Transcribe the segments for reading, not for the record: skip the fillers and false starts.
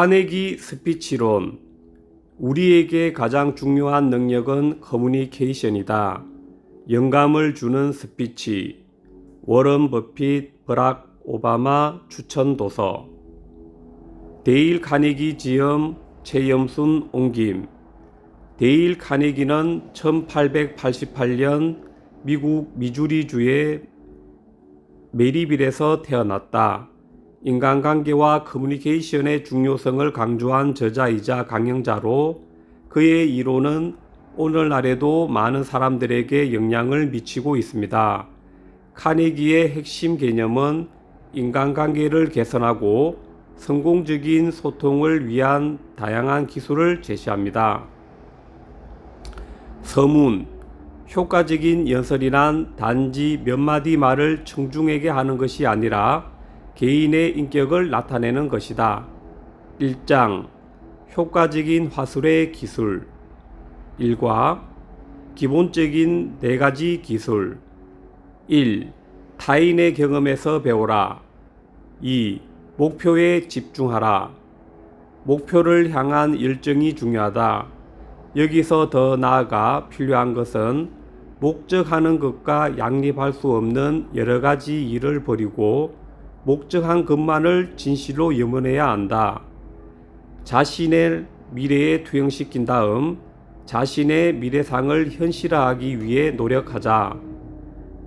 카네기 스피치론. 우리에게 가장 중요한 능력은 커뮤니케이션이다. 영감을 주는 스피치. 워런 버핏, 버락 오바마 추천 도서. 데일 카네기 지음, 최염순 옮김. 데일 카네기는 1888년 미국 미주리주의 메리빌에서 태어났다. 인간관계와 커뮤니케이션의 중요성을 강조한 저자이자 강연자로 그의 이론은 오늘날에도 많은 사람들에게 영향을 미치고 있습니다. 카네기의 핵심 개념은 인간관계를 개선하고 성공적인 소통을 위한 다양한 기술을 제시합니다. 서문. 효과적인 연설이란 단지 몇 마디 말을 청중에게 하는 것이 아니라 개인의 인격을 나타내는 것이다. 1장. 효과적인 화술의 기술. 1과 기본적인 4가지 기술. 1. 타인의 경험에서 배우라. 2. 목표에 집중하라. 목표를 향한 열정이 중요하다. 여기서 더 나아가 필요한 것은 목적하는 것과 양립할 수 없는 여러 가지 일을 버리고 목적한 것만을 진실로 염원해야 한다. 자신의 미래에 투영시킨 다음 자신의 미래상을 현실화하기 위해 노력하자.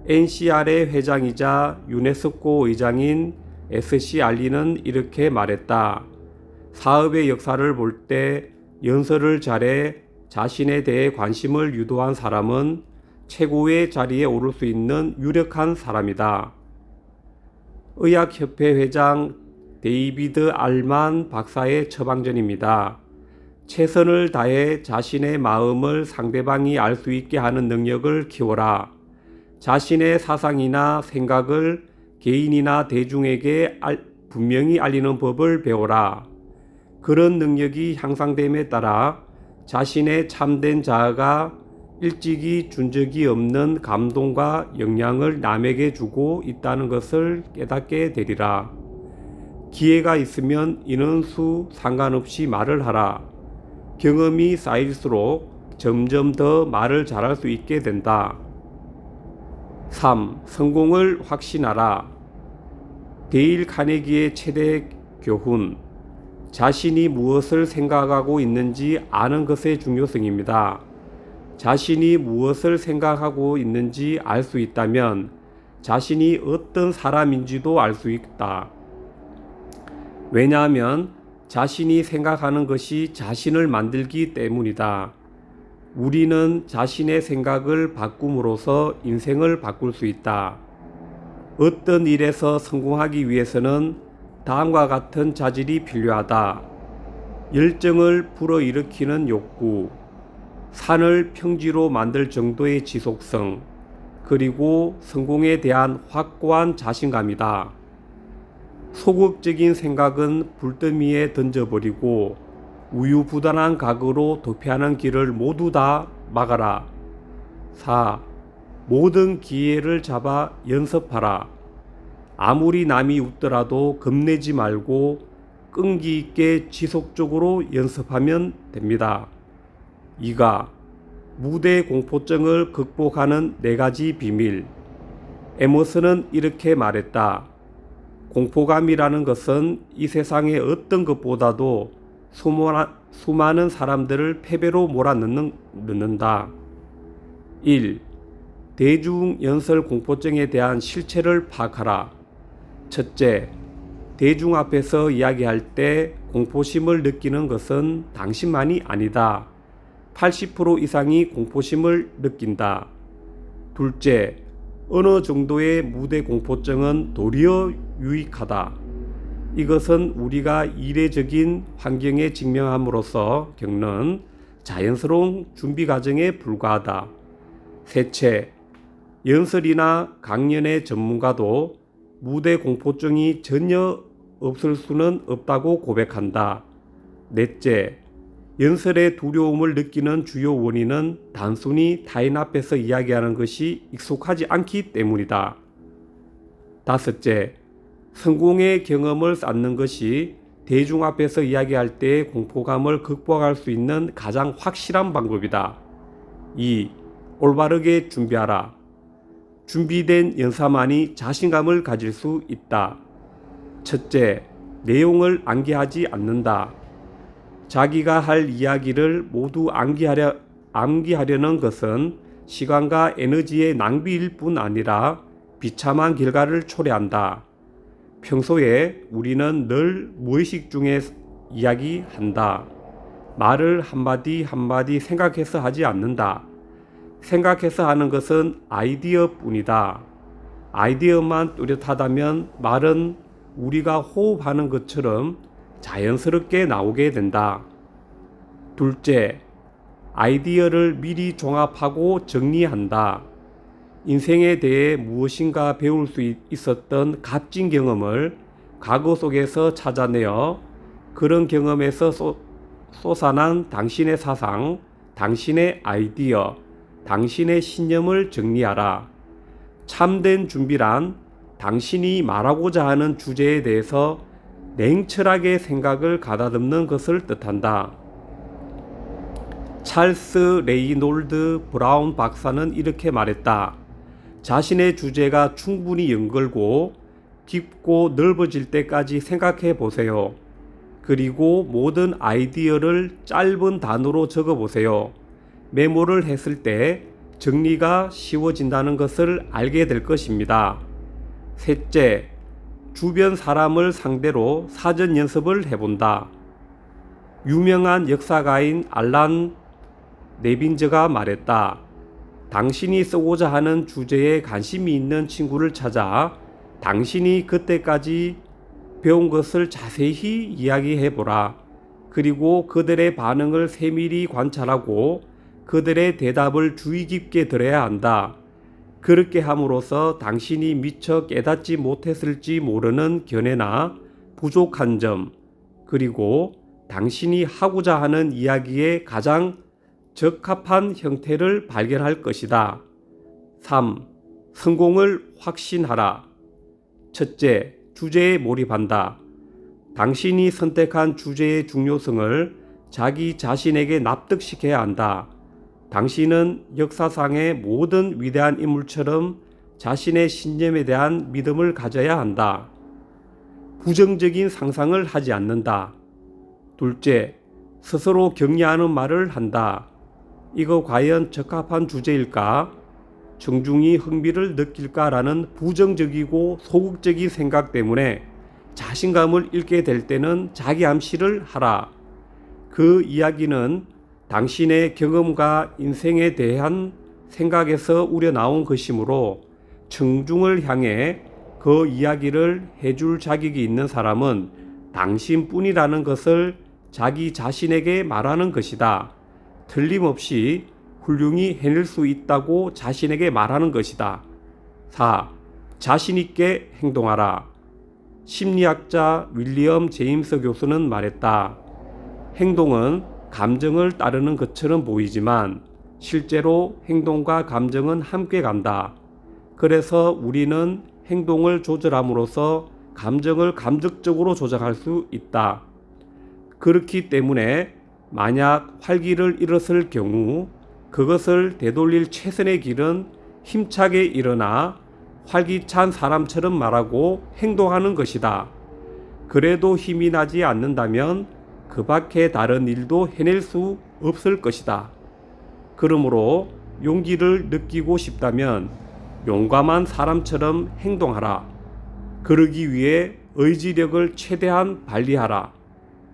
NCR의 회장이자 유네스코 의장인 SC 알리는 이렇게 말했다. 사업의 역사를 볼 때 연설을 잘해 자신에 대해 관심을 유도한 사람은 최고의 자리에 오를 수 있는 유력한 사람이다. 의학협회 회장 데이비드 알만 박사의 처방전입니다. 최선을 다해 자신의 마음을 상대방이 알 수 있게 하는 능력을 키워라. 자신의 사상이나 생각을 개인이나 대중에게 분명히 알리는 법을 배워라. 그런 능력이 향상됨에 따라 자신의 참된 자아가 일찍이 준 적이 없는 감동과 영향을 남에게 주고 있다는 것을 깨닫게 되리라. 기회가 있으면 인원수 상관없이 말을 하라. 경험이 쌓일수록 점점 더 말을 잘할 수 있게 된다. 3. 성공을 확신하라. 데일 카네기의 최대 교훈. 자신이 무엇을 생각하고 있는지 아는 것의 중요성입니다. 자신이 무엇을 생각하고 있는지 알 수 있다면 자신이 어떤 사람인지도 알 수 있다. 왜냐하면 자신이 생각하는 것이 자신을 만들기 때문이다. 우리는 자신의 생각을 바꿈으로써 인생을 바꿀 수 있다. 어떤 일에서 성공하기 위해서는 다음과 같은 자질이 필요하다. 열정을 불어일으키는 욕구, 산을 평지로 만들 정도의 지속성, 그리고 성공에 대한 확고한 자신감이다. 소극적인 생각은 불더미에 던져버리고 우유부단한 각오로 도피하는 길을 모두 다 막아라. 4. 모든 기회를 잡아 연습하라. 아무리 남이 웃더라도 겁내지 말고 끈기 있게 지속적으로 연습하면 됩니다. 2가 무대 공포증을 극복하는 4가지 비밀. 에머슨은 이렇게 말했다. 공포감이라는 것은 이 세상의 어떤 것보다도 수많은 사람들을 패배로 몰아넣는다. 1. 대중 연설 공포증에 대한 실체를 파악하라. 첫째, 대중 앞에서 이야기할 때 공포심을 느끼는 것은 당신만이 아니다. 80% 이상이 공포심을 느낀다. 둘째, 어느 정도의 무대 공포증은 도리어 유익하다. 이것은 우리가 이례적인 환경에 직면함으로써 겪는 자연스러운 준비 과정에 불과하다. 셋째, 연설이나 강연의 전문가도 무대 공포증이 전혀 없을 수는 없다고 고백한다. 넷째, 연설의 두려움을 느끼는 주요 원인은 단순히 타인 앞에서 이야기하는 것이 익숙하지 않기 때문이다. 다섯째, 성공의 경험을 쌓는 것이 대중 앞에서 이야기할 때의 공포감을 극복할 수 있는 가장 확실한 방법이다. 2. 올바르게 준비하라. 준비된 연사만이 자신감을 가질 수 있다. 첫째, 내용을 암기하지 않는다. 자기가 할 이야기를 모두 암기하려는 것은 시간과 에너지의 낭비일 뿐 아니라 비참한 결과를 초래한다. 평소에 우리는 늘 무의식 중에 이야기한다. 말을 한마디 한마디 생각해서 하지 않는다. 생각해서 하는 것은 아이디어뿐이다. 아이디어만 뚜렷하다면 말은 우리가 호흡하는 것처럼 자연스럽게 나오게 된다. 둘째, 아이디어를 미리 종합하고 정리한다. 인생에 대해 무엇인가 배울 수 있었던 값진 경험을 과거 속에서 찾아내어 그런 경험에서 솟아난 당신의 사상, 당신의 아이디어, 당신의 신념을 정리하라. 참된 준비란 당신이 말하고자 하는 주제에 대해서 냉철하게 생각을 가다듬는 것을 뜻한다. 찰스 레이놀드 브라운 박사는 이렇게 말했다. 자신의 주제가 충분히 연결고 깊고 넓어질 때까지 생각해 보세요. 그리고 모든 아이디어를 짧은 단어로 적어 보세요. 메모를 했을 때 정리가 쉬워진다는 것을 알게 될 것입니다. 셋째, 주변 사람을 상대로 사전 연습을 해본다. 유명한 역사가인 알란 네빈저가 말했다. 당신이 쓰고자 하는 주제에 관심이 있는 친구를 찾아 당신이 그때까지 배운 것을 자세히 이야기해 보라. 그리고 그들의 반응을 세밀히 관찰하고 그들의 대답을 주의 깊게 들어야 한다. 그렇게 함으로써 당신이 미처 깨닫지 못했을지 모르는 견해나 부족한 점, 그리고 당신이 하고자 하는 이야기의 가장 적합한 형태를 발견할 것이다. 3. 성공을 확신하라. 첫째, 주제에 몰입한다. 당신이 선택한 주제의 중요성을 자기 자신에게 납득시켜야 한다. 당신은 역사상의 모든 위대한 인물처럼 자신의 신념에 대한 믿음을 가져야 한다. 부정적인 상상을 하지 않는다. 둘째, 스스로 격려하는 말을 한다. 이거 과연 적합한 주제일까? 정중히 흥미를 느낄까라는 부정적이고 소극적인 생각 때문에 자신감을 잃게 될 때는 자기 암시를 하라. 그 이야기는 당신의 경험과 인생에 대한 생각에서 우러나온 것이므로 청중을 향해 그 이야기를 해줄 자격이 있는 사람은 당신뿐이라는 것을 자기 자신에게 말하는 것이다. 틀림없이 훌륭히 해낼 수 있다고 자신에게 말하는 것이다. 4. 자신 있게 행동하라. 심리학자 윌리엄 제임스 교수는 말했다. 행동은 감정을 따르는 것처럼 보이지만 실제로 행동과 감정은 함께 간다. 그래서 우리는 행동을 조절함으로써 감정을 감적적으로 조작할 수 있다. 그렇기 때문에 만약 활기를 잃었을 경우 그것을 되돌릴 최선의 길은 힘차게 일어나 활기찬 사람처럼 말하고 행동하는 것이다. 그래도 힘이 나지 않는다면 그 밖에 다른 일도 해낼 수 없을 것이다. 그러므로 용기를 느끼고 싶다면 용감한 사람처럼 행동하라. 그러기 위해 의지력을 최대한 발휘하라.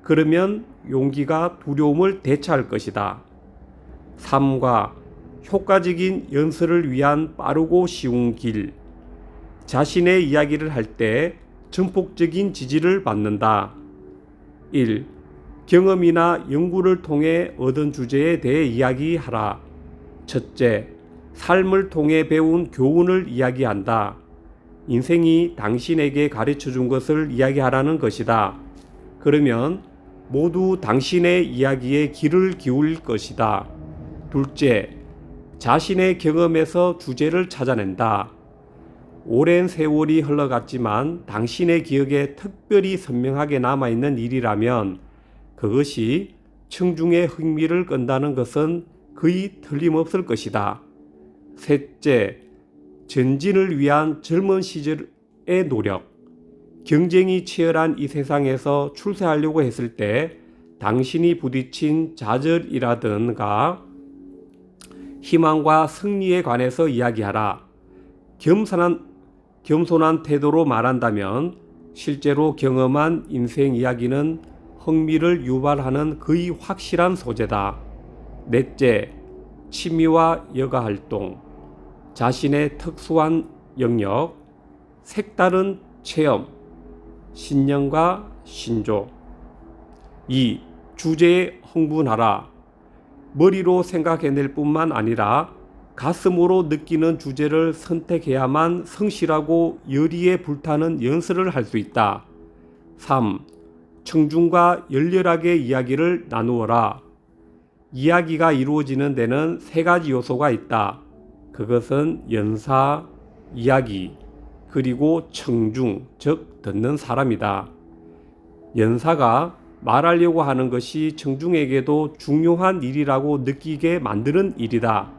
그러면 용기가 두려움을 대체할 것이다. 삶과 효과적인 연설을 위한 빠르고 쉬운 길. 자신의 이야기를 할 때 전폭적인 지지를 받는다. 1. 경험이나 연구를 통해 얻은 주제에 대해 이야기하라. 첫째, 삶을 통해 배운 교훈을 이야기한다. 인생이 당신에게 가르쳐 준 것을 이야기하라는 것이다. 그러면 모두 당신의 이야기에 귀를 기울일 것이다. 둘째, 자신의 경험에서 주제를 찾아낸다. 오랜 세월이 흘러갔지만 당신의 기억에 특별히 선명하게 남아있는 일이라면 그것이 청중의 흥미를 끈다는 것은 거의 틀림없을 것이다. 셋째, 전진을 위한 젊은 시절의 노력. 경쟁이 치열한 이 세상에서 출세하려고 했을 때 당신이 부딪힌 좌절이라든가 희망과 승리에 관해서 이야기하라. 겸손한 태도로 말한다면 실제로 경험한 인생 이야기는 흥미를 유발하는 거의 확실한 소재다. 넷째, 취미와 여가 활동. 자신의 특수한 영역, 색다른 체험, 신념과 신조. 2. 주제에 흥분하라. 머리로 생각해낼 뿐만 아니라 가슴으로 느끼는 주제를 선택해야만 성실하고 열의에 불타는 연설을 할 수 있다. 3. 청중과 열렬하게 이야기를 나누어라. 이야기가 이루어지는 데는 세 가지 요소가 있다. 그것은 연사, 이야기, 그리고 청중, 즉 듣는 사람이다. 연사가 말하려고 하는 것이 청중에게도 중요한 일이라고 느끼게 만드는 일이다.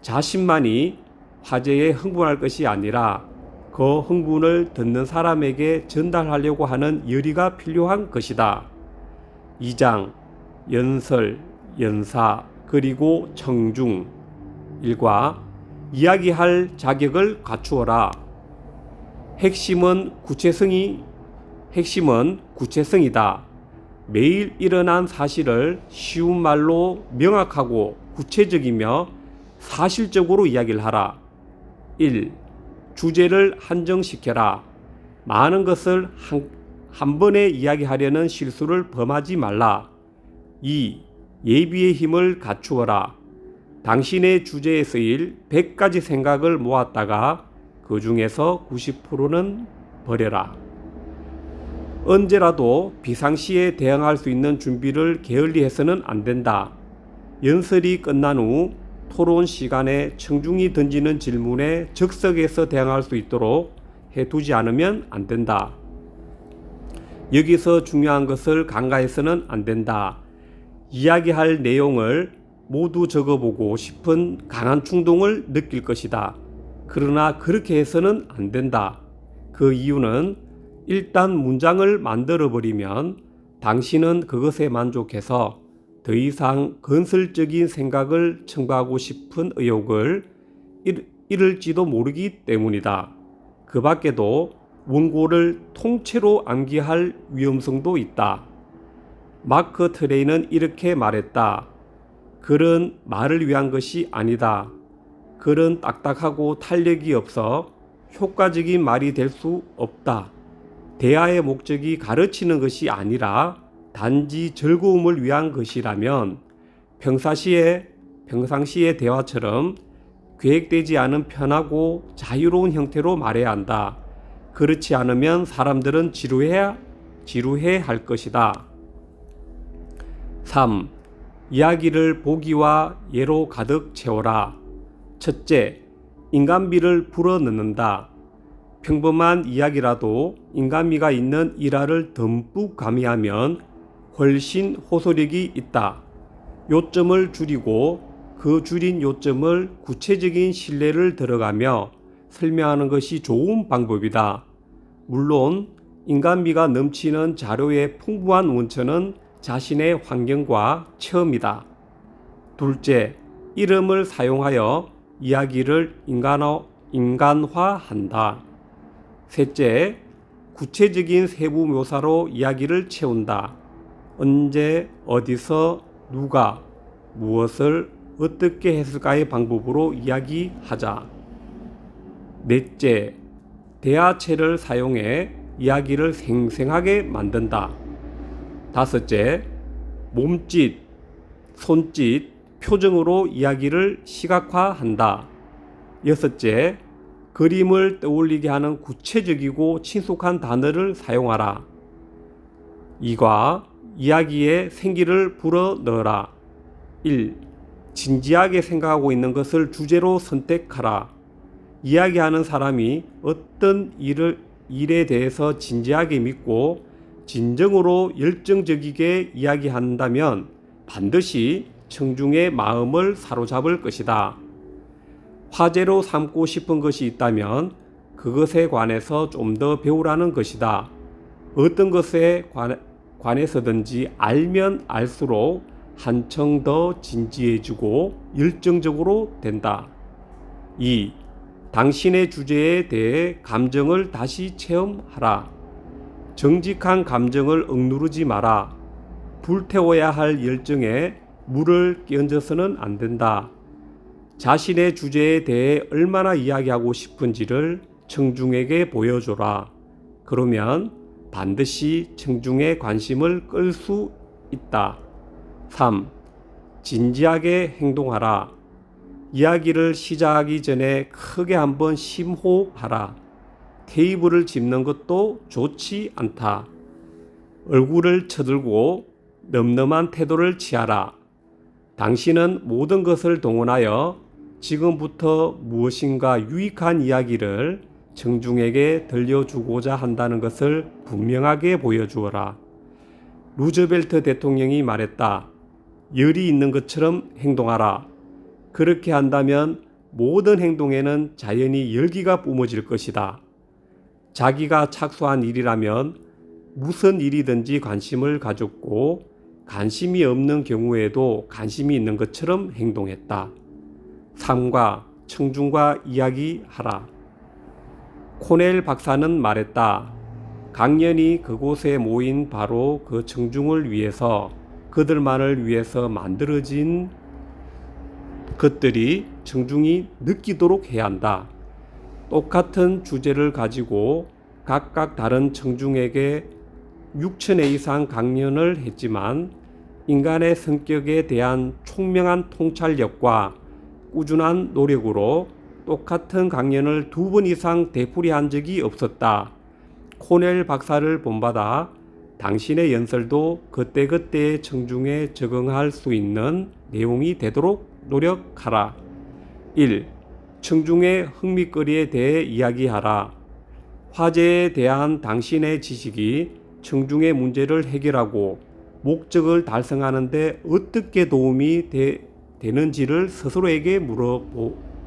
자신만이 화제에 흥분할 것이 아니라 그 흥분을 듣는 사람에게 전달하려고 하는 열의가 필요한 것이다. 2장 연설, 연사, 그리고 청중. 1과 이야기할 자격을 갖추어라. 핵심은 구체성이다. 매일 일어난 사실을 쉬운 말로 명확하고 구체적이며 사실적으로 이야기를 하라. 1. 주제를 한정시켜라. 많은 것을 한 번에 이야기하려는 실수를 범하지 말라. 2. 예비의 힘을 갖추어라. 당신의 주제에 쓰일 100가지 생각을 모았다가 그 중에서 90%는 버려라. 언제라도 비상시에 대응할 수 있는 준비를 게을리해서는 안 된다. 연설이 끝난 후 토론 시간에 청중이 던지는 질문에 즉석에서 대응할 수 있도록 해두지 않으면 안 된다. 여기서 중요한 것을 간과해서는 안 된다. 이야기할 내용을 모두 적어보고 싶은 강한 충동을 느낄 것이다. 그러나 그렇게 해서는 안 된다. 그 이유는 일단 문장을 만들어버리면 당신은 그것에 만족해서 더 이상 건설적인 생각을 첨가하고 싶은 의욕을 잃을지도 모르기 때문이다. 그 밖에도 원고를 통째로 암기할 위험성도 있다. 마크 트웨인은 이렇게 말했다. 글은 말을 위한 것이 아니다. 글은 딱딱하고 탄력이 없어 효과적인 말이 될 수 없다. 대화의 목적이 가르치는 것이 아니라 단지 즐거움을 위한 것이라면 평상시의 대화처럼 계획되지 않은 편하고 자유로운 형태로 말해야 한다. 그렇지 않으면 사람들은 지루해 할 것이다. 3. 이야기를 보기와 예로 가득 채워라. 첫째, 인간미를 불어넣는다. 평범한 이야기라도 인간미가 있는 일화를 듬뿍 가미하면 훨씬 호소력이 있다. 요점을 줄이고 그 줄인 요점을 구체적인 신뢰를 들어가며 설명하는 것이 좋은 방법이다. 물론 인간미가 넘치는 자료의 풍부한 원천은 자신의 환경과 체험이다. 둘째, 이름을 사용하여 이야기를 인간화한다. 셋째, 구체적인 세부 묘사로 이야기를 채운다. 언제, 어디서, 누가, 무엇을 어떻게 했을까의 방법으로 이야기하자. 넷째, 대화체를 사용해 이야기를 생생하게 만든다. 다섯째, 몸짓, 손짓, 표정으로 이야기를 시각화한다. 여섯째, 그림을 떠올리게 하는 구체적이고 친숙한 단어를 사용하라. 2과 이야기에 생기를 불어넣어라. 1. 진지하게 생각하고 있는 것을 주제로 선택하라. 이야기하는 사람이 어떤 일에 대해서 진지하게 믿고 진정으로 열정적이게 이야기한다면 반드시 청중의 마음을 사로잡을 것이다. 화제로 삼고 싶은 것이 있다면 그것에 관해서 좀 더 배우라는 것이다. 어떤 것에 관해서든지 알면 알수록 한층 더 진지해지고 열정적으로 된다. 2. 당신의 주제에 대해 감정을 다시 체험하라. 정직한 감정을 억누르지 마라. 불태워야 할 열정에 물을 끼얹어서는 안 된다. 자신의 주제에 대해 얼마나 이야기하고 싶은지를 청중에게 보여줘라. 그러면 반드시 청중의 관심을 끌 수 있다. 3. 진지하게 행동하라. 이야기를 시작하기 전에 크게 한번 심호흡하라. 테이블을 짚는 것도 좋지 않다. 얼굴을 쳐들고 넘넘한 태도를 취하라. 당신은 모든 것을 동원하여 지금부터 무엇인가 유익한 이야기를 청중에게 들려주고자 한다는 것을 분명하게 보여주어라. 루즈벨트 대통령이 말했다. 열이 있는 것처럼 행동하라. 그렇게 한다면 모든 행동에는 자연히 열기가 뿜어질 것이다. 자기가 착수한 일이라면 무슨 일이든지 관심을 가졌고 관심이 없는 경우에도 관심이 있는 것처럼 행동했다. 3. 청중과 이야기하라. 코넬 박사는 말했다. 강연이 그곳에 모인 바로 그 청중을 위해서 그들만을 위해서 만들어진 것들이 청중이 느끼도록 해야 한다. 똑같은 주제를 가지고 각각 다른 청중에게 6,000회 이상 강연을 했지만 인간의 성격에 대한 총명한 통찰력과 꾸준한 노력으로 똑같은 강연을 2번 이상 되풀이한 적이 없었다. 코넬 박사를 본받아 당신의 연설도 그때그때의 청중에 적응할 수 있는 내용이 되도록 노력하라. 1. 청중의 흥미거리에 대해 이야기하라. 화제에 대한 당신의 지식이 청중의 문제를 해결하고 목적을 달성하는 데 어떻게 도움이 되는지를 스스로에게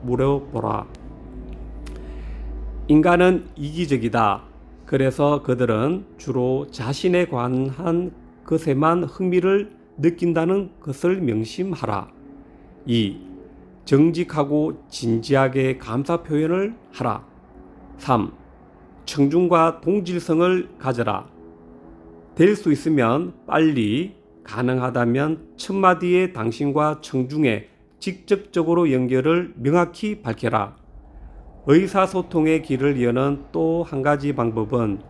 물어보라. 인간은 이기적이다. 그래서 그들은 주로 자신에 관한 것에만 흥미를 느낀다는 것을 명심하라. 2. 정직하고 진지하게 감사 표현을 하라. 3. 청중과 동질성을 가져라. 될 수 있으면 빨리, 가능하다면 첫마디에 당신과 청중의 직접적으로 연결을 명확히 밝혀라. 의사소통의 길을 여는 또 한 가지 방법은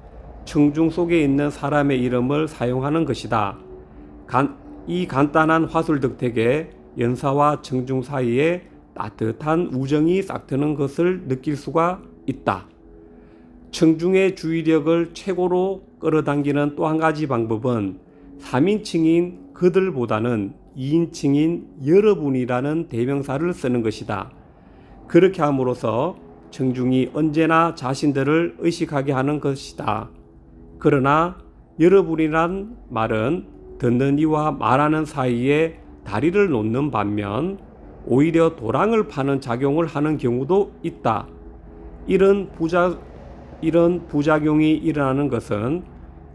청중 속에 있는 사람의 이름을 사용하는 것이다. 이 간단한 화술 덕택에 연사와 청중 사이에 따뜻한 우정이 싹트는 것을 느낄 수가 있다. 청중의 주의력을 최고로 끌어당기는 또 한 가지 방법은 3인칭인 그들보다는 2인칭인 여러분이라는 대명사를 쓰는 것이다. 그렇게 함으로써 청중이 언제나 자신들을 의식하게 하는 것이다. 그러나 여러분이란 말은 듣는 이와 말하는 사이에 다리를 놓는 반면 오히려 도랑을 파는 작용을 하는 경우도 있다. 이런 부작용이 일어나는 것은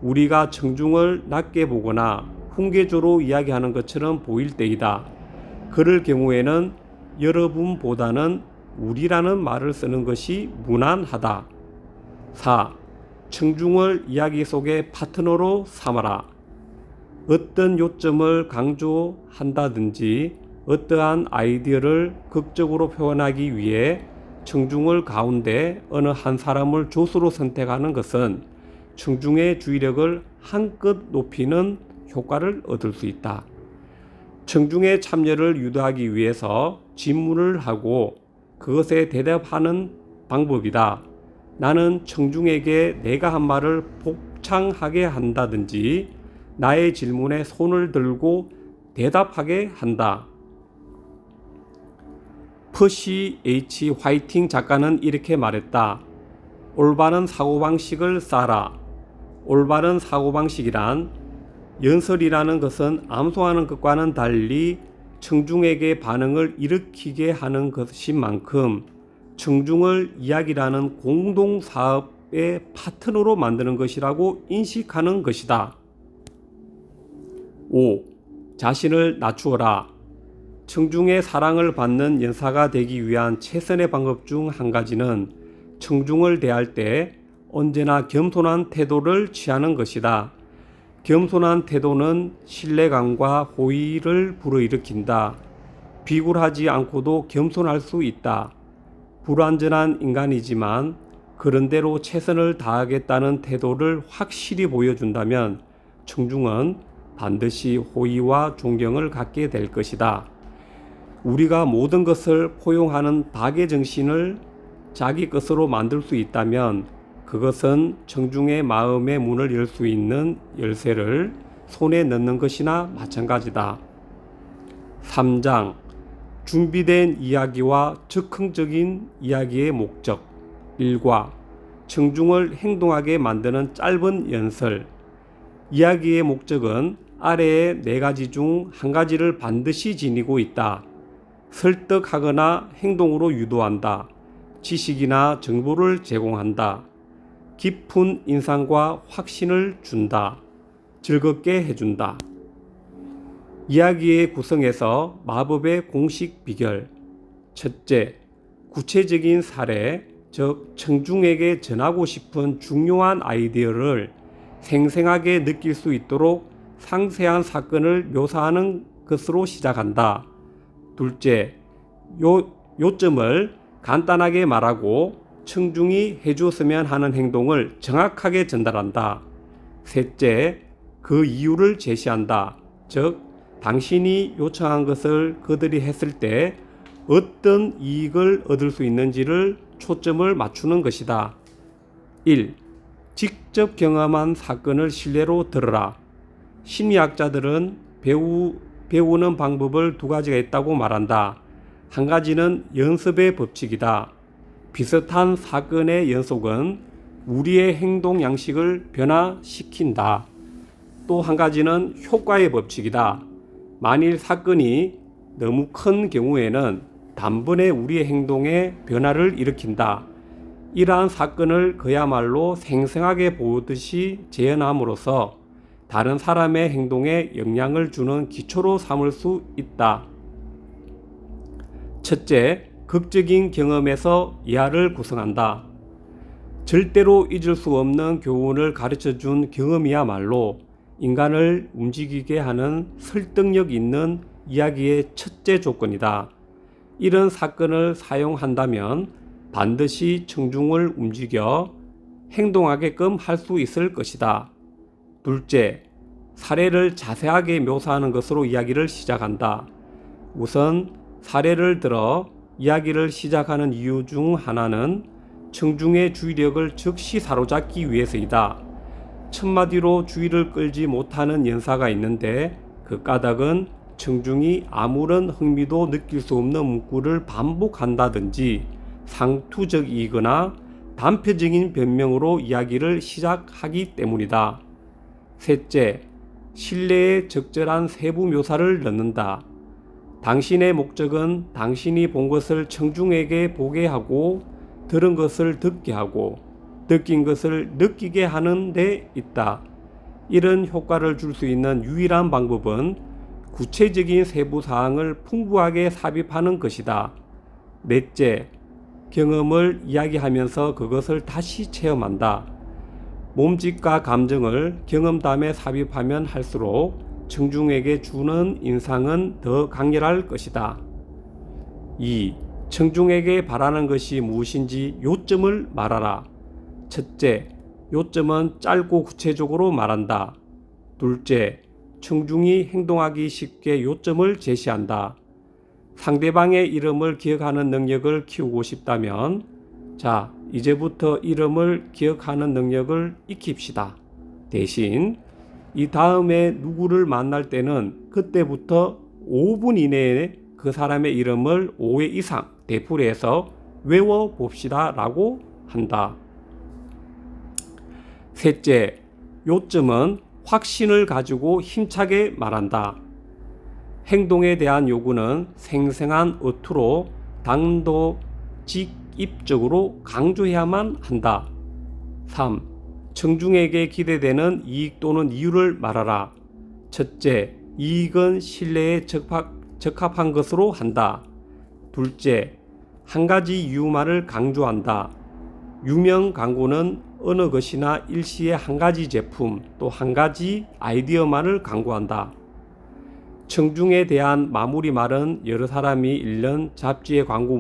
우리가 청중을 낮게 보거나 훈계조로 이야기하는 것처럼 보일 때이다. 그럴 경우에는 여러분보다는 우리라는 말을 쓰는 것이 무난하다. 4. 청중을 이야기 속의 파트너로 삼아라. 어떤 요점을 강조한다든지 어떠한 아이디어를 극적으로 표현하기 위해 청중을 가운데 어느 한 사람을 조수로 선택하는 것은 청중의 주의력을 한껏 높이는 효과를 얻을 수 있다. 청중의 참여를 유도하기 위해서 질문을 하고 그것에 대답하는 방법이다. 나는 청중에게 내가 한 말을 복창하게 한다든지 나의 질문에 손을 들고 대답하게 한다. 퍼시 H. 화이팅 작가는 이렇게 말했다. 올바른 사고방식을 쌓아라. 올바른 사고방식이란 연설이라는 것은 암송하는 것과는 달리 청중에게 반응을 일으키게 하는 것인 만큼 청중을 이야기라는 공동사업의 파트너로 만드는 것이라고 인식하는 것이다. 5. 자신을 낮추어라. 청중의 사랑을 받는 연사가 되기 위한 최선의 방법 중 한 가지는 청중을 대할 때 언제나 겸손한 태도를 취하는 것이다. 겸손한 태도는 신뢰감과 호의를 불어일으킨다. 비굴하지 않고도 겸손할 수 있다. 불완전한 인간이지만 그런대로 최선을 다하겠다는 태도를 확실히 보여준다면 청중은 반드시 호의와 존경을 갖게 될 것이다. 우리가 모든 것을 포용하는 닭의 정신을 자기 것으로 만들 수 있다면 그것은 청중의 마음의 문을 열 수 있는 열쇠를 손에 넣는 것이나 마찬가지다. 3장 준비된 이야기와 즉흥적인 이야기의 목적 1과 청중을 행동하게 만드는 짧은 연설. 이야기의 목적은 아래의 4가지 중 한 가지를 반드시 지니고 있다. 설득하거나 행동으로 유도한다. 지식이나 정보를 제공한다. 깊은 인상과 확신을 준다. 즐겁게 해준다. 이야기의 구성에서 마법의 공식 비결. 첫째, 구체적인 사례, 즉 청중에게 전하고 싶은 중요한 아이디어를 생생하게 느낄 수 있도록 상세한 사건을 묘사하는 것으로 시작한다. 둘째, 요점을 간단하게 말하고 청중이 해주었으면 하는 행동을 정확하게 전달한다. 셋째, 그 이유를 제시한다. 즉, 당신이 요청한 것을 그들이 했을 때 어떤 이익을 얻을 수 있는지를 초점을 맞추는 것이다. 1. 직접 경험한 사건을 신뢰로 들어라. 심리학자들은 배우는 방법을 2가지가 있다고 말한다. 한 가지는 연습의 법칙이다. 비슷한 사건의 연속은 우리의 행동 양식을 변화시킨다. 또 한 가지는 효과의 법칙이다. 만일 사건이 너무 큰 경우에는 단번에 우리의 행동에 변화를 일으킨다. 이러한 사건을 그야말로 생생하게 보듯이 재현함으로써 다른 사람의 행동에 영향을 주는 기초로 삼을 수 있다. 첫째, 극적인 경험에서 이하를 구성한다. 절대로 잊을 수 없는 교훈을 가르쳐준 경험이야말로 인간을 움직이게 하는 설득력 있는 이야기의 첫째 조건이다. 이런 사건을 사용한다면 반드시 청중을 움직여 행동하게끔 할 수 있을 것이다. 둘째, 사례를 자세하게 묘사하는 것으로 이야기를 시작한다. 우선 사례를 들어 이야기를 시작하는 이유 중 하나는 청중의 주의력을 즉시 사로잡기 위해서이다. 첫마디로 주의를 끌지 못하는 연사가 있는데 그 까닭은 청중이 아무런 흥미도 느낄 수 없는 문구를 반복한다든지 상투적이거나 단편적인 변명으로 이야기를 시작하기 때문이다. 셋째, 신뢰에 적절한 세부 묘사를 넣는다. 당신의 목적은 당신이 본 것을 청중에게 보게 하고 들은 것을 듣게 하고 느낀 것을 느끼게 하는 데 있다. 이런 효과를 줄 수 있는 유일한 방법은 구체적인 세부 사항을 풍부하게 삽입하는 것이다. 넷째, 경험을 이야기하면서 그것을 다시 체험한다. 몸짓과 감정을 경험담에 삽입하면 할수록 청중에게 주는 인상은 더 강렬할 것이다. 2. 청중에게 바라는 것이 무엇인지 요점을 말하라. 첫째, 요점은 짧고 구체적으로 말한다. 둘째, 청중이 행동하기 쉽게 요점을 제시한다. 상대방의 이름을 기억하는 능력을 키우고 싶다면 이제부터 이름을 기억하는 능력을 익힙시다. 대신 이 다음에 누구를 만날 때는 그때부터 5분 이내에 그 사람의 이름을 5회 이상 되풀이해서 외워봅시다 라고 한다. 셋째, 요점은 확신을 가지고 힘차게 말한다. 행동에 대한 요구는 생생한 어투로 당도직입적으로 강조해야만 한다. 3. 청중에게 기대되는 이익 또는 이유를 말하라. 첫째, 이익은 신뢰에 적합한 것으로 한다. 둘째, 한 가지 이유만을 강조한다. 유명 광고는 어느 것이나 일시에 한 가지 제품 또 한 가지 아이디어만을 광고한다. 청중에 대한 마무리 말은 여러 사람이 읽는 잡지의 광고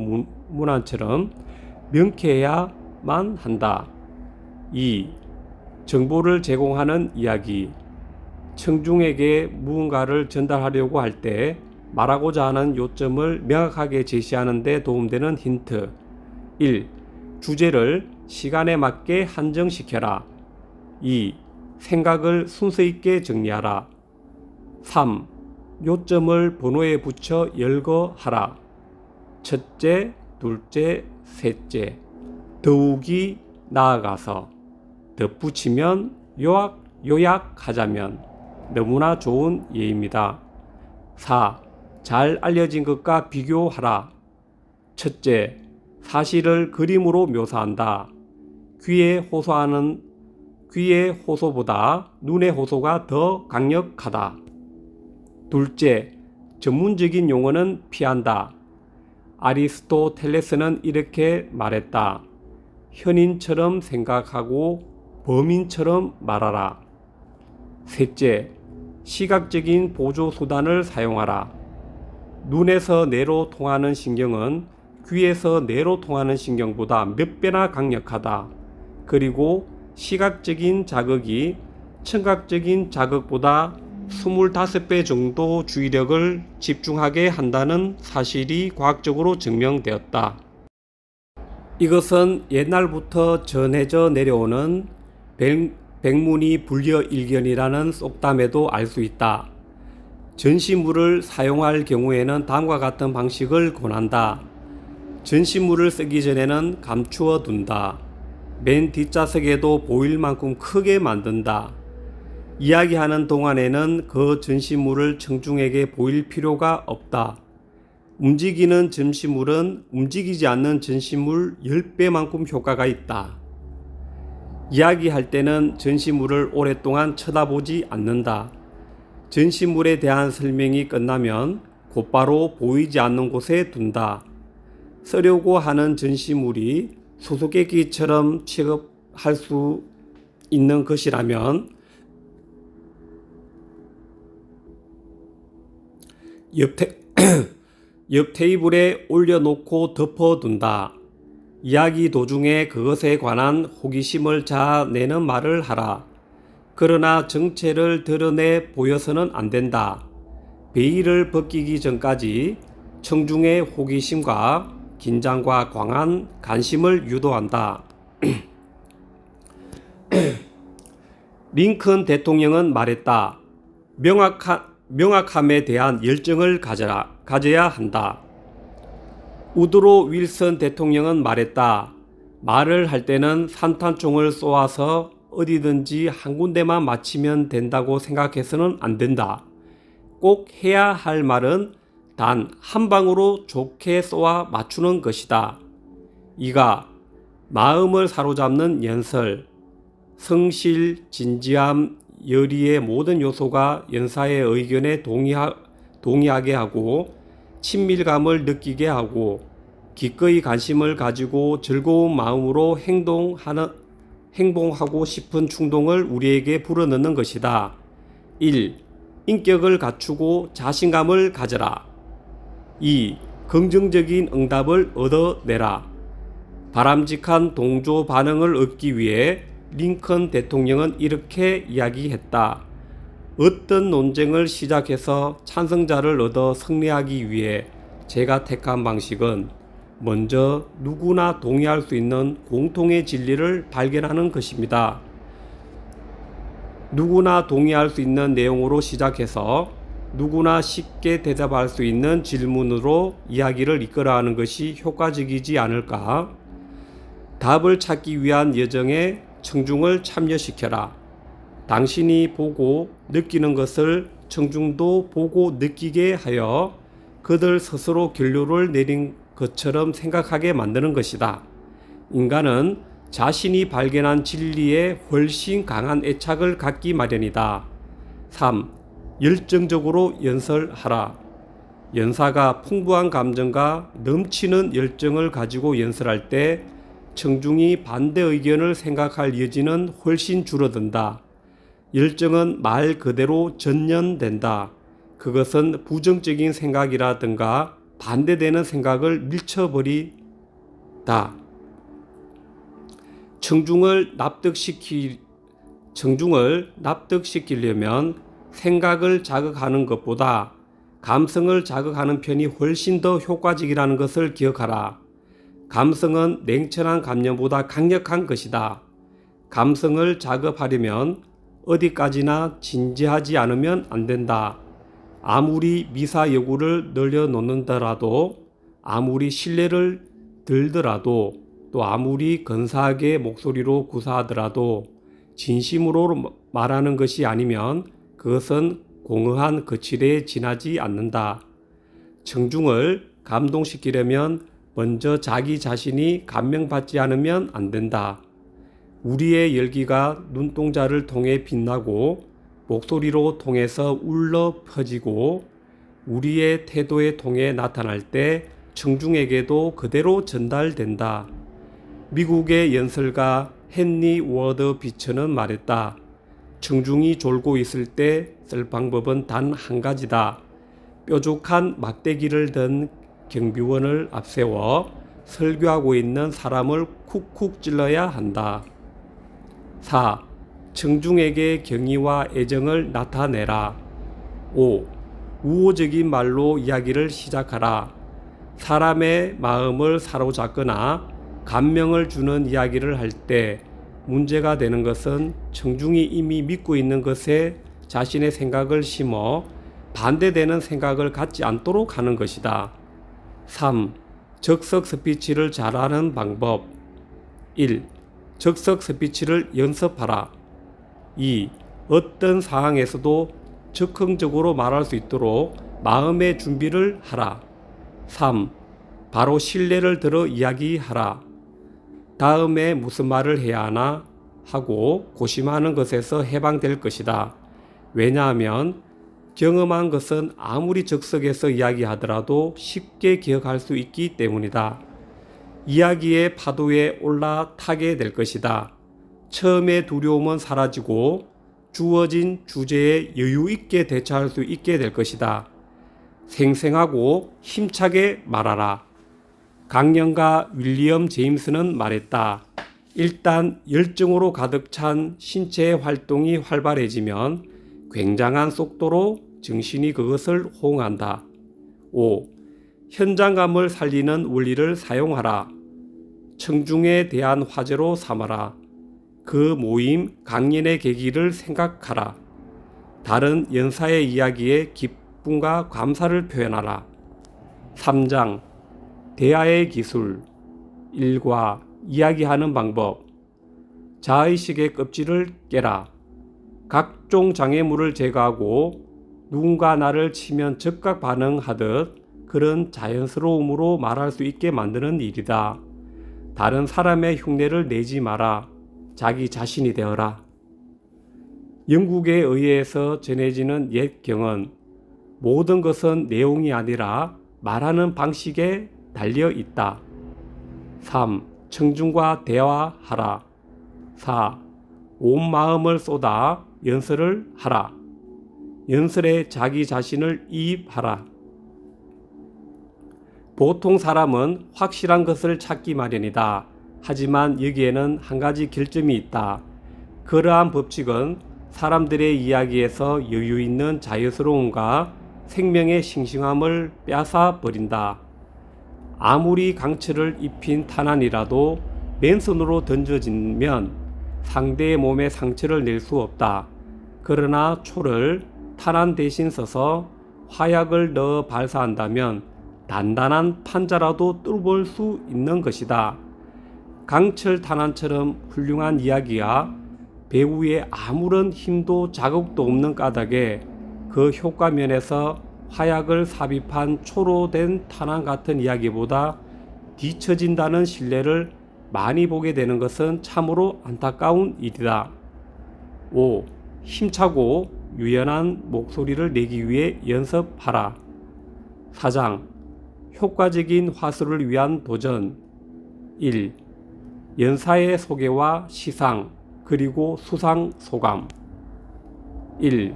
문안처럼 명쾌해야만 한다. 2. 정보를 제공하는 이야기. 청중에게 무언가를 전달하려고 할 때 말하고자 하는 요점을 명확하게 제시하는 데 도움되는 힌트. 1. 주제를 시간에 맞게 한정시켜라. 2. 생각을 순서 있게 정리하라. 3. 요점을 번호에 붙여 열거하라. 첫째, 둘째, 셋째. 더욱이 나아가서 덧붙이면 요약하자면 너무나 좋은 예입니다. 4. 잘 알려진 것과 비교하라. 첫째, 사실을 그림으로 묘사한다. 귀의 호소보다 눈의 호소가 더 강력하다. 둘째, 전문적인 용어는 피한다. 아리스토텔레스는 이렇게 말했다. 현인처럼 생각하고 범인처럼 말하라. 셋째, 시각적인 보조수단을 사용하라. 눈에서 뇌로 통하는 신경은 귀에서 뇌로 통하는 신경보다 몇 배나 강력하다. 그리고 시각적인 자극이 청각적인 자극보다 25배 정도 주의력을 집중하게 한다는 사실이 과학적으로 증명되었다. 이것은 옛날부터 전해져 내려오는 백문이 불여일견이라는 속담에도 알 수 있다. 전시물을 사용할 경우에는 다음과 같은 방식을 권한다. 전시물을 쓰기 전에는 감추어 둔다. 맨 뒷좌석에도 보일 만큼 크게 만든다. 이야기하는 동안에는 그 전시물을 청중에게 보일 필요가 없다. 움직이는 전시물은 움직이지 않는 전시물 10배만큼 효과가 있다. 이야기할 때는 전시물을 오랫동안 쳐다보지 않는다. 전시물에 대한 설명이 끝나면 곧바로 보이지 않는 곳에 둔다. 쓰려고 하는 전시물이 수수께끼처럼 취급할 수 있는 것이라면 옆 테이블에 올려놓고 덮어둔다. 이야기 도중에 그것에 관한 호기심을 자아내는 말을 하라. 그러나 정체를 드러내 보여서는 안 된다. 베일을 벗기기 전까지 청중의 호기심과 긴장과 강한 관심을 유도한다. 링컨 대통령은 말했다. 명확함에 대한 열정을 가져야 한다. 우드로 윌슨 대통령은 말했다. 말을 할 때는 산탄총을 쏘아서 어디든지 한 군데만 맞히면 된다고 생각해서는 안 된다. 꼭 해야 할 말은 단 한 방으로 좋게 쏘아 맞추는 것이다. 이가 마음을 사로잡는 연설, 성실, 진지함, 열의의 모든 요소가 연사의 의견에 동의하게 하고 친밀감을 느끼게 하고 기꺼이 관심을 가지고 즐거운 마음으로 행동하고 싶은 충동을 우리에게 불어넣는 것이다. 1. 인격을 갖추고 자신감을 가져라. 2. 긍정적인 응답을 얻어내라. 바람직한 동조 반응을 얻기 위해 링컨 대통령은 이렇게 이야기했다. 어떤 논쟁을 시작해서 찬성자를 얻어 승리하기 위해 제가 택한 방식은 먼저 누구나 동의할 수 있는 공통의 진리를 발견하는 것입니다. 누구나 동의할 수 있는 내용으로 시작해서 누구나 쉽게 대답할 수 있는 질문으로 이야기를 이끌어가는 것이 효과적이지 않을까? 답을 찾기 위한 여정에 청중을 참여시켜라. 당신이 보고 느끼는 것을 청중도 보고 느끼게 하여 그들 스스로 결론을 내린 것처럼 생각하게 만드는 것이다. 인간은 자신이 발견한 진리에 훨씬 강한 애착을 갖기 마련이다. 3. 열정적으로 연설하라. 연사가 풍부한 감정과 넘치는 열정을 가지고 연설할 때 청중이 반대 의견을 생각할 여지는 훨씬 줄어든다. 열정은 말 그대로 전연된다. 그것은 부정적인 생각이라든가 반대되는 생각을 밀쳐버리다. 청중을 납득시키려면 생각을 자극하는 것보다 감성을 자극하는 편이 훨씬 더 효과적이라는 것을 기억하라. 감성은 냉철한 감정보다 강력한 것이다. 감성을 자극하려면 어디까지나 진지하지 않으면 안 된다. 아무리 미사 여구를 늘려놓는다라도, 아무리 신뢰를 들더라도, 또 아무리 근사하게 목소리로 구사하더라도 진심으로 말하는 것이 아니면 그것은 공허한 거칠에 지나지 않는다. 청중을 감동시키려면 먼저 자기 자신이 감명받지 않으면 안 된다. 우리의 열기가 눈동자를 통해 빛나고 목소리로 통해서 울려 퍼지고 우리의 태도에 통해 나타날 때 청중에게도 그대로 전달된다. 미국의 연설가 헨리 워드 비처는 말했다. 청중이 졸고 있을 때 쓸 방법은 단 한 가지다. 뾰족한 막대기를 든 경비원을 앞세워 설교하고 있는 사람을 쿡쿡 찔러야 한다. 4. 청중에게 경의와 애정을 나타내라. 5. 우호적인 말로 이야기를 시작하라. 사람의 마음을 사로잡거나 감명을 주는 이야기를 할 때 문제가 되는 것은 청중이 이미 믿고 있는 것에 자신의 생각을 심어 반대되는 생각을 갖지 않도록 하는 것이다. 3. 적석 스피치를 잘하는 방법. 1. 적석 스피치를 연습하라. 2. 어떤 상황에서도 즉흥적으로 말할 수 있도록 마음의 준비를 하라. 3. 바로 신뢰를 들어 이야기하라. 다음에 무슨 말을 해야 하나 하고 고심하는 것에서 해방될 것이다. 왜냐하면 경험한 것은 아무리 적석에서 이야기하더라도 쉽게 기억할 수 있기 때문이다. 이야기의 파도에 올라타게 될 것이다. 처음의 두려움은 사라지고 주어진 주제에 여유 있게 대처할 수 있게 될 것이다. 생생하고 힘차게 말하라. 강연가 윌리엄 제임스는 말했다. 일단 열정으로 가득 찬 신체의 활동이 활발해지면 굉장한 속도로 정신이 그것을 호응한다. 5. 현장감을 살리는 원리를 사용하라. 청중에 대한 화제로 삼아라. 그 모임, 강연의 계기를 생각하라. 다른 연사의 이야기에 기쁨과 감사를 표현하라. 3장 대화의 기술. 1과 이야기하는 방법. 자의식의 껍질을 깨라. 각종 장애물을 제거하고 누군가 나를 치면 즉각 반응하듯 그런 자연스러움으로 말할 수 있게 만드는 일이다. 다른 사람의 흉내를 내지 마라. 자기 자신이 되어라. 영국에 의해서 전해지는 옛 경은 모든 것은 내용이 아니라 말하는 방식에 달려 있다. 3. 청중과 대화하라. 4. 온 마음을 쏟아 연설을 하라. 연설에 자기 자신을 이입하라. 보통 사람은 확실한 것을 찾기 마련이다. 하지만 여기에는 한 가지 결점이 있다. 그러한 법칙은 사람들의 이야기에서 여유 있는 자유스러움과 생명의 싱싱함을 빼앗아 버린다. 아무리 강철을 입힌 탄환이라도 맨손으로 던져지면 상대의 몸에 상처를 낼 수 없다. 그러나 초를 탄환 대신 써서 화약을 넣어 발사한다면 단단한 판자라도 뚫어볼 수 있는 것이다. 강철 탄환처럼 훌륭한 이야기야 배후에 아무런 힘도 자극도 없는 까닭에 그 효과 면에서 화약을 삽입한 초로된 탄환 같은 이야기보다 뒤처진다는 신뢰를 많이 보게 되는 것은 참으로 안타까운 일이다. 5. 힘차고 유연한 목소리를 내기 위해 연습하라. 4장 효과적인 화술을 위한 도전. 1. 연사의 소개와 시상 그리고 수상 소감. 1.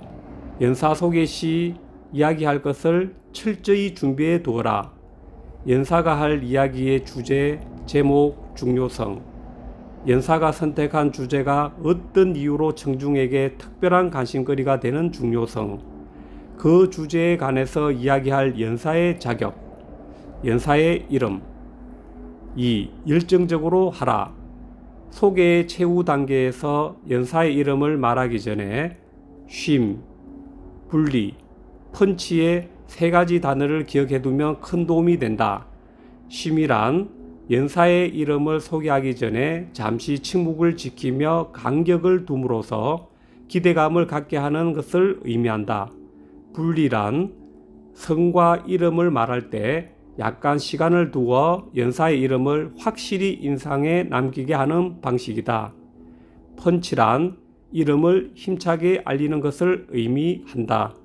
연사 소개 시 이야기할 것을 철저히 준비해 두어라. 연사가 할 이야기의 주제, 제목, 중요성. 연사가 선택한 주제가 어떤 이유로 청중에게 특별한 관심거리가 되는 중요성. 그 주제에 관해서 이야기할 연사의 자격. 연사의 이름. 2. 열정적으로 하라. 소개의 최후 단계에서 연사의 이름을 말하기 전에 쉼, 분리, 펀치의 3가지 단어를 기억해두면 큰 도움이 된다. 쉼이란 연사의 이름을 소개하기 전에 잠시 침묵을 지키며 간격을 둠으로써 기대감을 갖게 하는 것을 의미한다. 분리란 성과 이름을 말할 때 약간 시간을 두어 연사의 이름을 확실히 인상에 남기게 하는 방식이다. 펀치란 이름을 힘차게 알리는 것을 의미한다.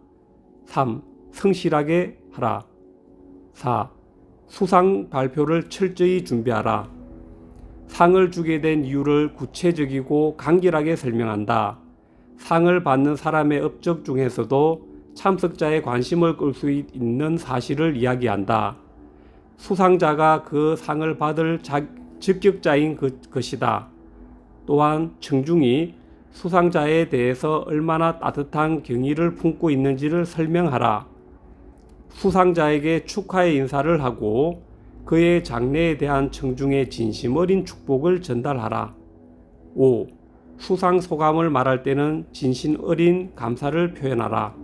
3. 성실하게 하라. 4. 수상 발표를 철저히 준비하라. 상을 주게 된 이유를 구체적이고 간결하게 설명한다. 상을 받는 사람의 업적 중에서도 참석자의 관심을 끌 수 있는 사실을 이야기한다. 수상자가 그 상을 받을 적격자인 것이다. 또한 청중이 수상자에 대해서 얼마나 따뜻한 경의를 품고 있는지를 설명하라. 수상자에게 축하의 인사를 하고 그의 장래에 대한 청중의 진심 어린 축복을 전달하라. 5. 수상 소감을 말할 때는 진심 어린 감사를 표현하라.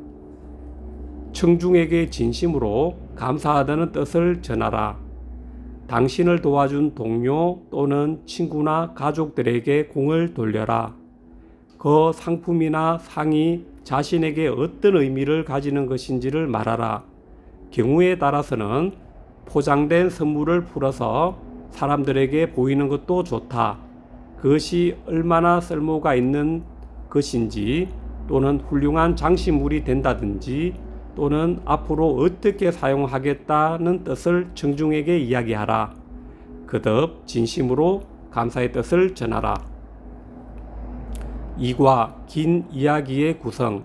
청중에게 진심으로 감사하다는 뜻을 전하라. 당신을 도와준 동료 또는 친구나 가족들에게 공을 돌려라. 그 상품이나 상이 자신에게 어떤 의미를 가지는 것인지를 말하라. 경우에 따라서는 포장된 선물을 풀어서 사람들에게 보이는 것도 좋다. 그것이 얼마나 쓸모가 있는 것인지 또는 훌륭한 장식물이 된다든지 또는 앞으로 어떻게 사용하겠다는 뜻을 청중에게 이야기하라. 거듭 진심으로 감사의 뜻을 전하라. 2과 긴 이야기의 구성.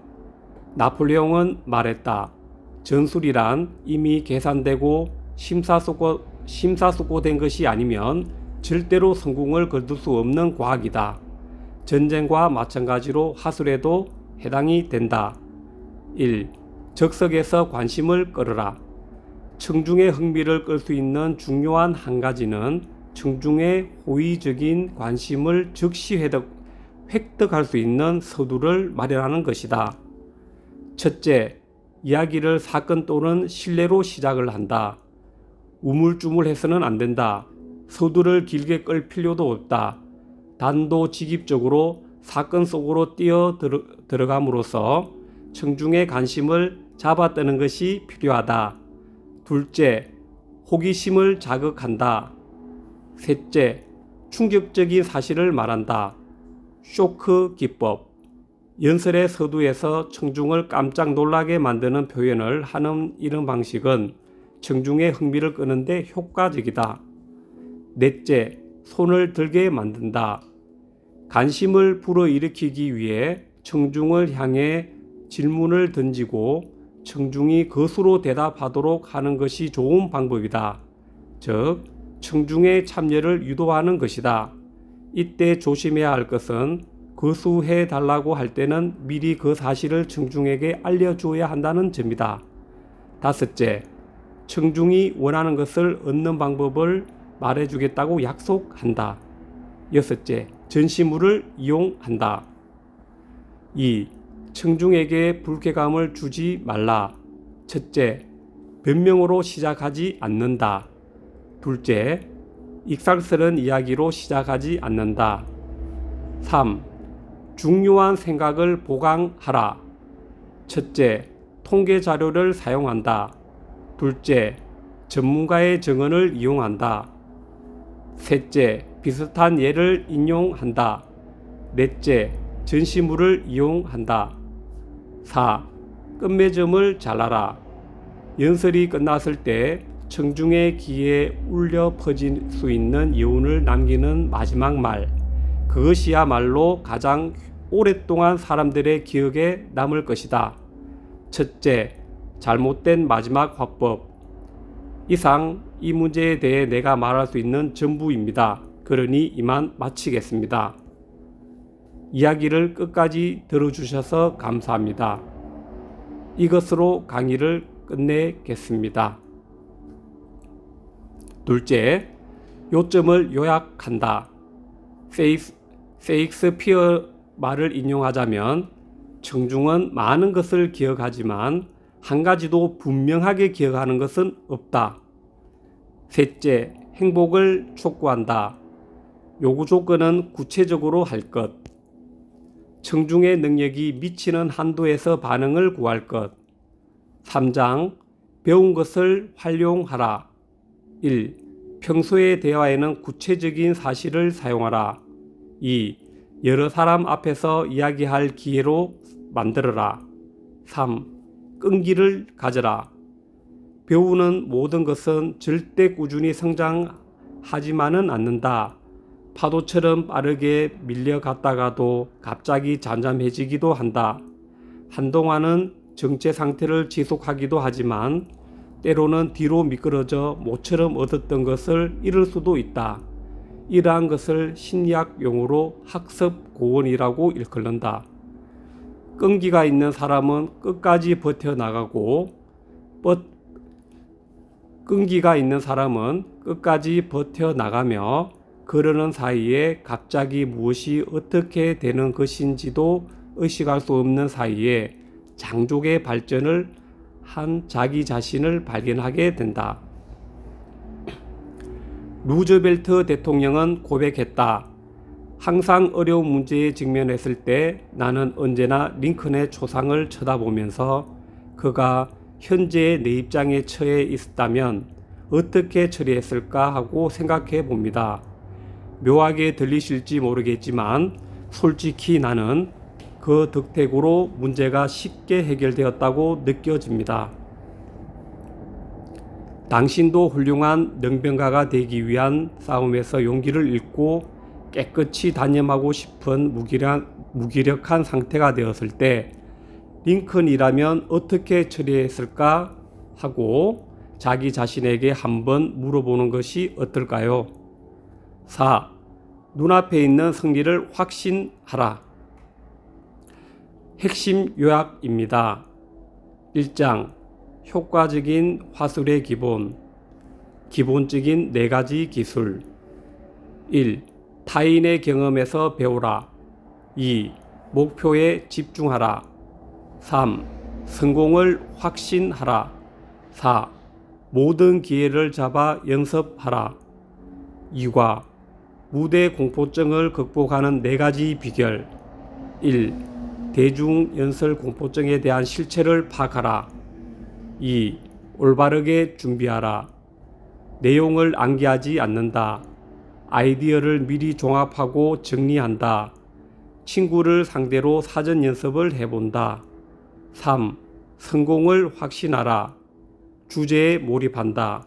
나폴레옹은 말했다. 전술이란 이미 계산되고 심사숙고된 것이 아니면 절대로 성공을 거둘 수 없는 과학이다. 전쟁과 마찬가지로 하술에도 해당이 된다. 1. 적석에서 관심을 끌어라. 청중의 흥미를 끌 수 있는 중요한 한 가지는 청중의 호의적인 관심을 즉시 획득할 수 있는 서두를 마련하는 것이다. 첫째, 이야기를 사건 또는 신뢰로 시작을 한다. 우물쭈물해서는 안 된다. 서두를 길게 끌 필요도 없다. 단도직입적으로 사건 속으로 뛰어 들어감으로써 청중의 관심을 잡아뜨는 것이 필요하다. 둘째, 호기심을 자극한다. 셋째, 충격적인 사실을 말한다. 쇼크 기법. 연설의 서두에서 청중을 깜짝 놀라게 만드는 표현을 하는 이런 방식은 청중의 흥미를 끄는데 효과적이다. 넷째, 손을 들게 만든다. 관심을 불어일으키기 위해 청중을 향해 질문을 던지고 청중이 그수로 대답하도록 하는 것이 좋은 방법이다. 즉, 청중의 참여를 유도하는 것이다. 이때 조심해야 할 것은 거수해 달라고 할 때는 미리 그 사실을 청중에게 알려주어야 한다는 점이다. 다섯째, 청중이 원하는 것을 얻는 방법을 말해주겠다고 약속한다. 여섯째, 전시물을 이용한다. 2. 청중에게 불쾌감을 주지 말라. 첫째, 변명으로 시작하지 않는다. 둘째, 익살스런 이야기로 시작하지 않는다. 3. 중요한 생각을 보강하라. 첫째, 통계 자료를 사용한다. 둘째, 전문가의 증언을 이용한다. 셋째, 비슷한 예를 인용한다. 넷째, 전시물을 이용한다. 4. 끝맺음을 잘라라. 연설이 끝났을 때 청중의 귀에 울려 퍼질 수 있는 여운을 남기는 마지막 말, 그것이야말로 가장 오랫동안 사람들의 기억에 남을 것이다. 첫째, 잘못된 마지막 화법. 이상 이 문제에 대해 내가 말할 수 있는 전부입니다. 그러니 이만 마치겠습니다. 이야기를 끝까지 들어주셔서 감사합니다. 이것으로 강의를 끝내겠습니다. 둘째, 요점을 요약한다. 세익스피어 말을 인용하자면 청중은 많은 것을 기억하지만 한 가지도 분명하게 기억하는 것은 없다. 셋째, 행복을 촉구한다. 요구 조건은 구체적으로 할 것. 청중의 능력이 미치는 한도에서 반응을 구할 것. 3장, 배운 것을 활용하라. 1. 평소의 대화에는 구체적인 사실을 사용하라. 2. 여러 사람 앞에서 이야기할 기회로 만들어라. 3. 끈기를 가져라. 배우는 모든 것은 절대 꾸준히 성장하지만은 않는다. 파도처럼 빠르게 밀려갔다가도 갑자기 잠잠해지기도 한다. 한동안은 정체 상태를 지속하기도 하지만 때로는 뒤로 미끄러져 모처럼 얻었던 것을 잃을 수도 있다. 이러한 것을 심리학 용어로 학습 고언이라고 일컫는다. 끈기가 있는 사람은 끝까지 버텨나가고 끈기가 있는 사람은 끝까지 버텨나가며 그러는 사이에 갑자기 무엇이 어떻게 되는 것인지도 의식할 수 없는 사이에 장족의 발전을 한 자기 자신을 발견하게 된다. 루즈벨트 대통령은 고백했다. 항상 어려운 문제에 직면했을 때 나는 언제나 링컨의 초상을 쳐다보면서 그가 현재의 내 입장에 처해 있었다면 어떻게 처리했을까 하고 생각해 봅니다. 묘하게 들리실지 모르겠지만 솔직히 나는 그 덕택으로 문제가 쉽게 해결되었다고 느껴집니다. 당신도 훌륭한 능병가가 되기 위한 싸움에서 용기를 잃고 깨끗이 단념하고 싶은 무기력한 상태가 되었을 때 링컨이라면 어떻게 처리했을까 하고 자기 자신에게 한번 물어보는 것이 어떨까요? 4. 눈앞에 있는 승리를 확신하라. 핵심 요약입니다. 1장 효과적인 화술의 기본적인 4가지 기술. 1. 타인의 경험에서 배우라. 2. 목표에 집중하라. 3. 성공을 확신하라. 4. 모든 기회를 잡아 연습하라. 2과 무대 공포증을 극복하는 4가지 비결. 1. 대중 연설 공포증에 대한 실체를 파악하라. 2. 올바르게 준비하라. 내용을 암기하지 않는다. 아이디어를 미리 종합하고 정리한다. 친구를 상대로 사전 연습을 해본다. 3. 성공을 확신하라. 주제에 몰입한다.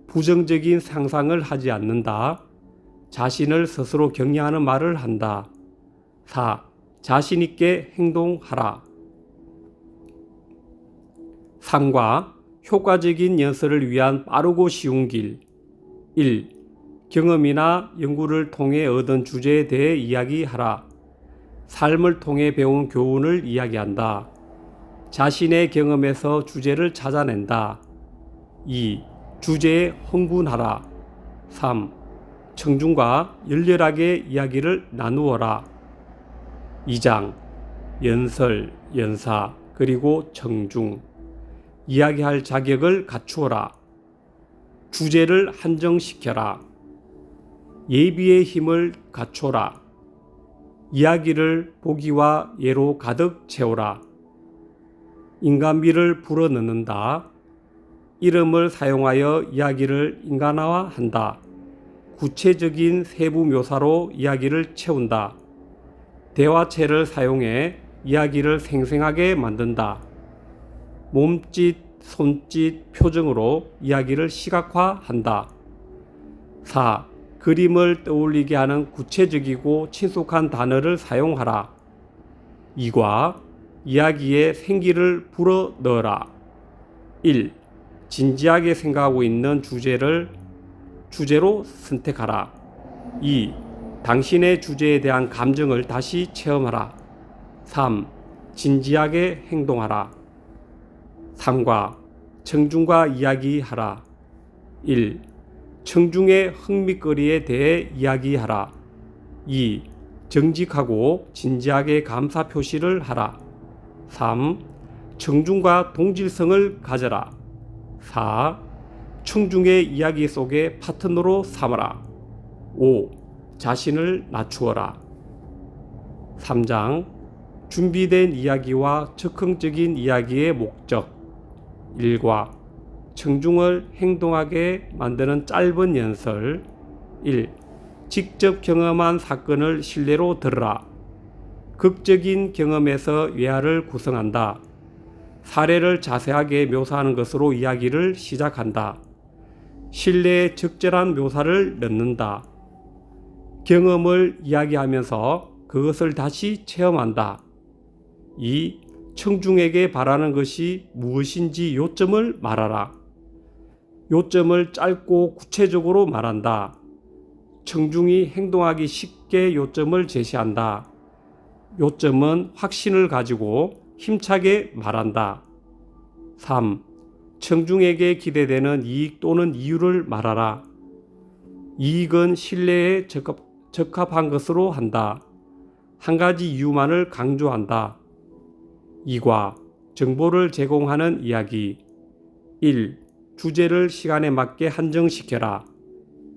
부정적인 상상을 하지 않는다. 자신을 스스로 격려하는 말을 한다. 4. 자신 있게 행동하라. 3과 효과적인 연설을 위한 빠르고 쉬운 길. 1. 경험이나 연구를 통해 얻은 주제에 대해 이야기하라. 삶을 통해 배운 교훈을 이야기한다. 자신의 경험에서 주제를 찾아낸다. 2. 주제에 흥분하라. 3. 청중과 열렬하게 이야기를 나누어라. 2장 연설, 연사, 그리고 청중. 이야기할 자격을 갖추어라. 주제를 한정시켜라. 예비의 힘을 갖춰라. 이야기를 보기와 예로 가득 채우라. 인간미를 불어넣는다. 이름을 사용하여 이야기를 인간화한다. 구체적인 세부 묘사로 이야기를 채운다. 대화체를 사용해 이야기를 생생하게 만든다. 몸짓, 손짓, 표정으로 이야기를 시각화한다. 4. 그림을 떠올리게 하는 구체적이고 친숙한 단어를 사용하라. 2과 이야기에 생기를 불어넣어라. 1. 진지하게 생각하고 있는 주제로 선택하라. 2. 당신의 주제에 대한 감정을 다시 체험하라. 3. 진지하게 행동하라. 3과 청중과 이야기하라. 1. 청중의 흥미거리에 대해 이야기하라. 2. 정직하고 진지하게 감사 표시를 하라. 3. 청중과 동질성을 가져라. 4. 청중의 이야기 속에 파트너로 삼아라. 5. 자신을 낮추어라. 3장 준비된 이야기와 즉흥적인 이야기의 목적. 1과 청중을 행동하게 만드는 짧은 연설. 1. 직접 경험한 사건을 실내로 들으라. 극적인 경험에서 외화를 구성한다. 사례를 자세하게 묘사하는 것으로 이야기를 시작한다. 실내에 적절한 묘사를 넣는다. 경험을 이야기하면서 그것을 다시 체험한다. 2. 청중에게 바라는 것이 무엇인지 요점을 말하라. 요점을 짧고 구체적으로 말한다. 청중이 행동하기 쉽게 요점을 제시한다. 요점은 확신을 가지고 힘차게 말한다. 3. 청중에게 기대되는 이익 또는 이유를 말하라. 이익은 신뢰에 적합한 것으로 한다. 한 가지 이유만을 강조한다. 2과 정보를 제공하는 이야기. 1. 주제를 시간에 맞게 한정시켜라.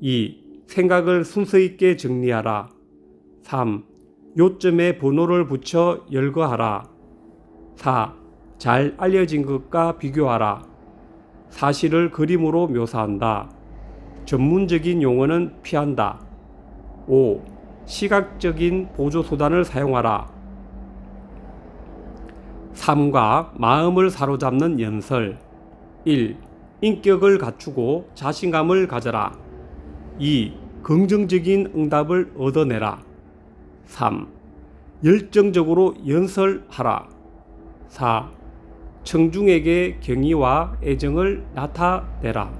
2. 생각을 순서 있게 정리하라. 3. 요점에 번호를 붙여 열거하라. 4. 잘 알려진 것과 비교하라. 사실을 그림으로 묘사한다. 전문적인 용어는 피한다. 5. 시각적인 보조수단을 사용하라. 3과 마음을 사로잡는 연설. 1. 인격을 갖추고 자신감을 가져라. 2. 긍정적인 응답을 얻어내라. 3. 열정적으로 연설하라. 4. 청중에게 경의와 애정을 나타내라.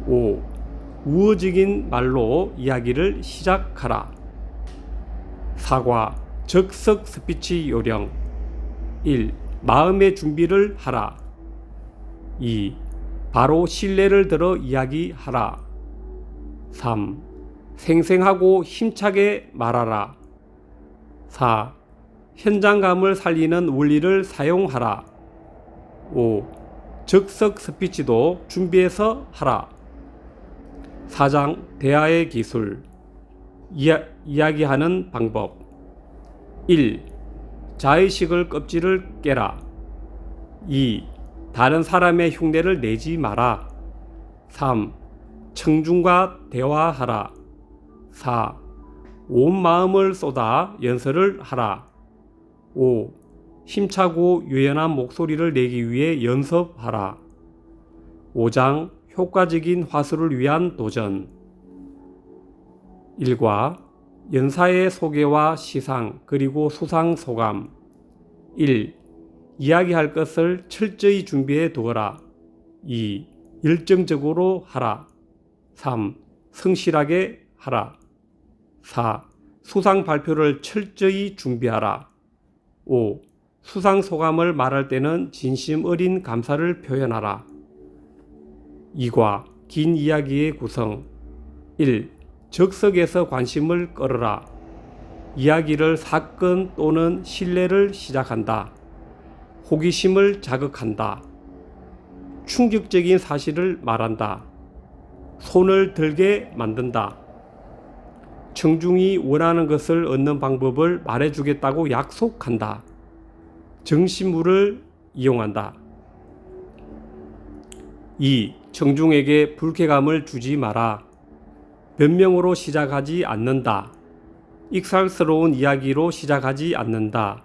5. 우호적인 말로 이야기를 시작하라. 4과 적석 스피치 요령. 1. 마음의 준비를 하라. 2. 바로 신뢰를 들어 이야기하라. 3. 생생하고 힘차게 말하라. 4. 현장감을 살리는 원리를 사용하라. 5. 적석 스피치도 준비해서 하라. 4장 대화의 기술. 이야기하는 방법. 1. 자의식을 껍질을 깨라. 2. 다른 사람의 흉내를 내지 마라. 3. 청중과 대화하라. 4. 온 마음을 쏟아 연설을 하라. 5. 힘차고 유연한 목소리를 내기 위해 연습하라. 5장 효과적인 화술을 위한 도전. 1과 연사의 소개와 시상 그리고 수상 소감. 1. 이야기할 것을 철저히 준비해 두어라. 2. 열정적으로 하라. 3. 성실하게 하라. 4. 수상 발표를 철저히 준비하라. 5. 수상 소감을 말할 때는 진심 어린 감사를 표현하라. 2과 긴 이야기의 구성. 1. 적석에서 관심을 끌어라. 이야기를 사건 또는 신뢰를 시작한다. 호기심을 자극한다. 충격적인 사실을 말한다. 손을 들게 만든다. 청중이 원하는 것을 얻는 방법을 말해주겠다고 약속한다. 정신물을 이용한다. 2. 청중에게 불쾌감을 주지 마라. 변명으로 시작하지 않는다. 익살스러운 이야기로 시작하지 않는다.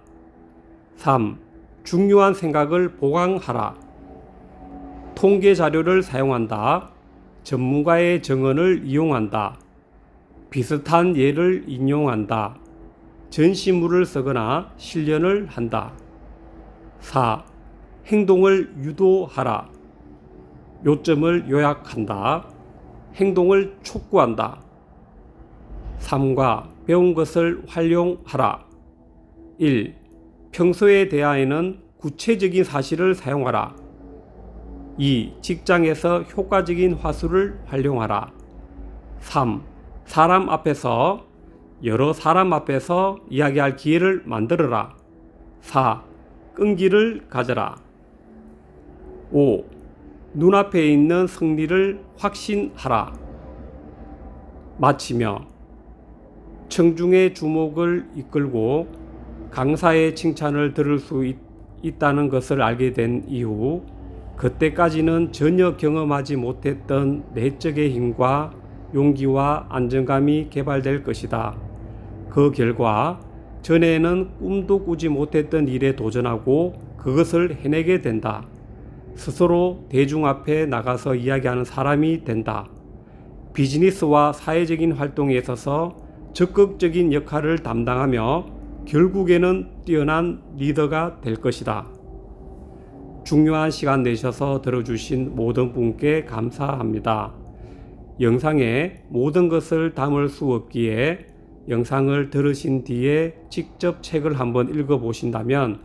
3. 중요한 생각을 보강하라. 통계 자료를 사용한다. 전문가의 정언을 이용한다. 비슷한 예를 인용한다. 전시물을 쓰거나 실연을 한다. 4. 행동을 유도하라. 요점을 요약한다. 행동을 촉구한다. 3과 배운 것을 활용하라. 1. 평소의 대화에는 구체적인 사실을 사용하라. 2. 직장에서 효과적인 화술을 활용하라. 3. 여러 사람 앞에서 이야기할 기회를 만들어라. 4. 끈기를 가져라. 5. 눈앞에 있는 승리를 확신하라. 마치며 청중의 주목을 이끌고 강사의 칭찬을 들을 수 있다는 것을 알게 된 이후 그때까지는 전혀 경험하지 못했던 내적의 힘과 용기와 안정감이 개발될 것이다. 그 결과 전에는 꿈도 꾸지 못했던 일에 도전하고 그것을 해내게 된다. 스스로 대중 앞에 나가서 이야기하는 사람이 된다. 비즈니스와 사회적인 활동에 있어서 적극적인 역할을 담당하며 결국에는 뛰어난 리더가 될 것이다. 중요한 시간 내셔서 들어주신 모든 분께 감사합니다. 영상에 모든 것을 담을 수 없기에 영상을 들으신 뒤에 직접 책을 한번 읽어보신다면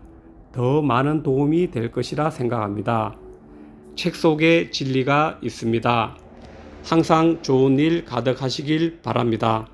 더 많은 도움이 될 것이라 생각합니다. 책 속에 진리가 있습니다. 항상 좋은 일 가득하시길 바랍니다.